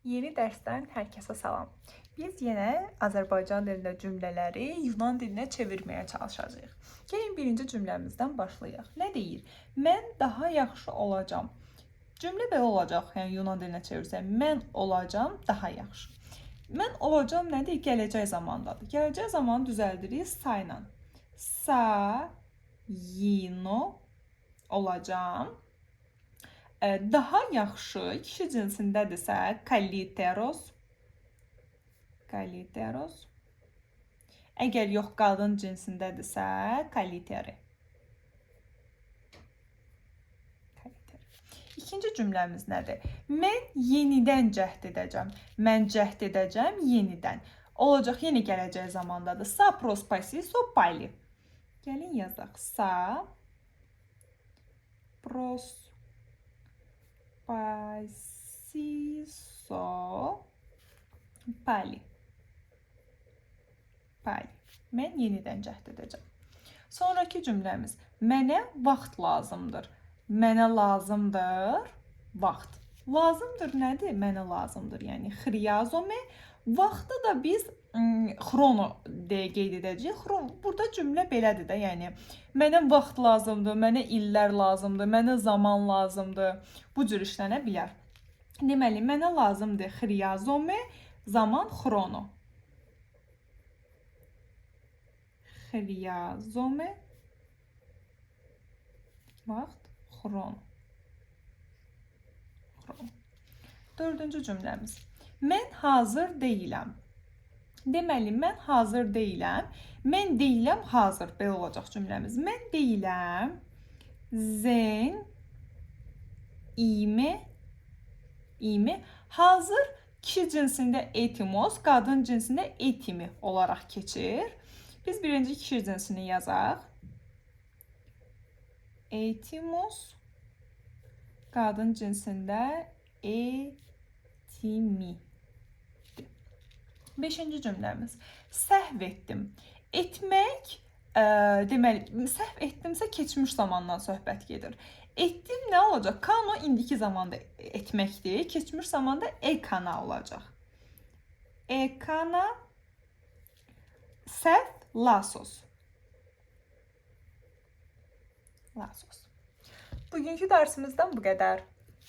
Yeni dərsdən hər kəsə salam. Biz yenə Azərbaycan dilində cümlələri Yunan dilinə çevirməyə çalışacağıq. Gəlin birinci cümləmizdən başlayaq. Nə deyir? Mən daha yaxşı olacağam. Cümlə belə olacaq, yəni Yunan dilinə çevirsək. Mən olacağam daha yaxşı. Mən olacağım nədir? Gələcək zamandadır. Gələcək zamanı düzəldirik sayla. Sayino olacağım. Daha yaxşı kişi cinsindədirsə kaliteros. Kaliteros. Əgər yox qadın cinsindədirsə kaliteri. İkinci cümləmiz nədir? Mən yenidən cəhd edəcəm. Mən cəhd edəcəm yenidən. Olacaq yenə gələcək zamandadır. Sa prospasiso pali. Gəlin yazaq. Sa prospasiso pali. Pali. Mən yenidən cəhd edəcəm. Sonraki cümləmiz. Mənə vaxt lazımdır. Mənə lazımdır vaxt. Lazımdır nədir? Mənə lazımdır. Yəni xriyazome. Vaxtı da biz xrono deyə qeyd edəcəyik. Burada cümlə belədir də, yəni mənə vaxt lazımdır, mənə illər lazımdır, mənə zaman lazımdır. Bu cür işlənə bilər. Deməli, mənə lazımdır xriyazome, zaman xrono. Xriyazome, vaxt xrono. Dördüncü cümləmiz. Mən hazır deyiləm. Deməli, mən hazır deyiləm. Mən deyiləm hazır. Belə olacaq cümləmiz. Mən deyiləm. Zen imi. Hazır kişi cinsində etimos, qadın cinsində etimi olaraq keçir. Biz birinci kişi cinsini yazaq. Etimos, qadın cinsində etimi. Beşinci cümləmiz. Səhv etdim. Etmək, deməli, səhv etdimsə keçmiş zamandan söhbət gedir. Etdim nə olacaq? Kano indiki zamanda etməkdir. Keçmiş zamanda ekana olacaq. Ekana səhv lasos. Bugünkü dərsimizdən bu qədər.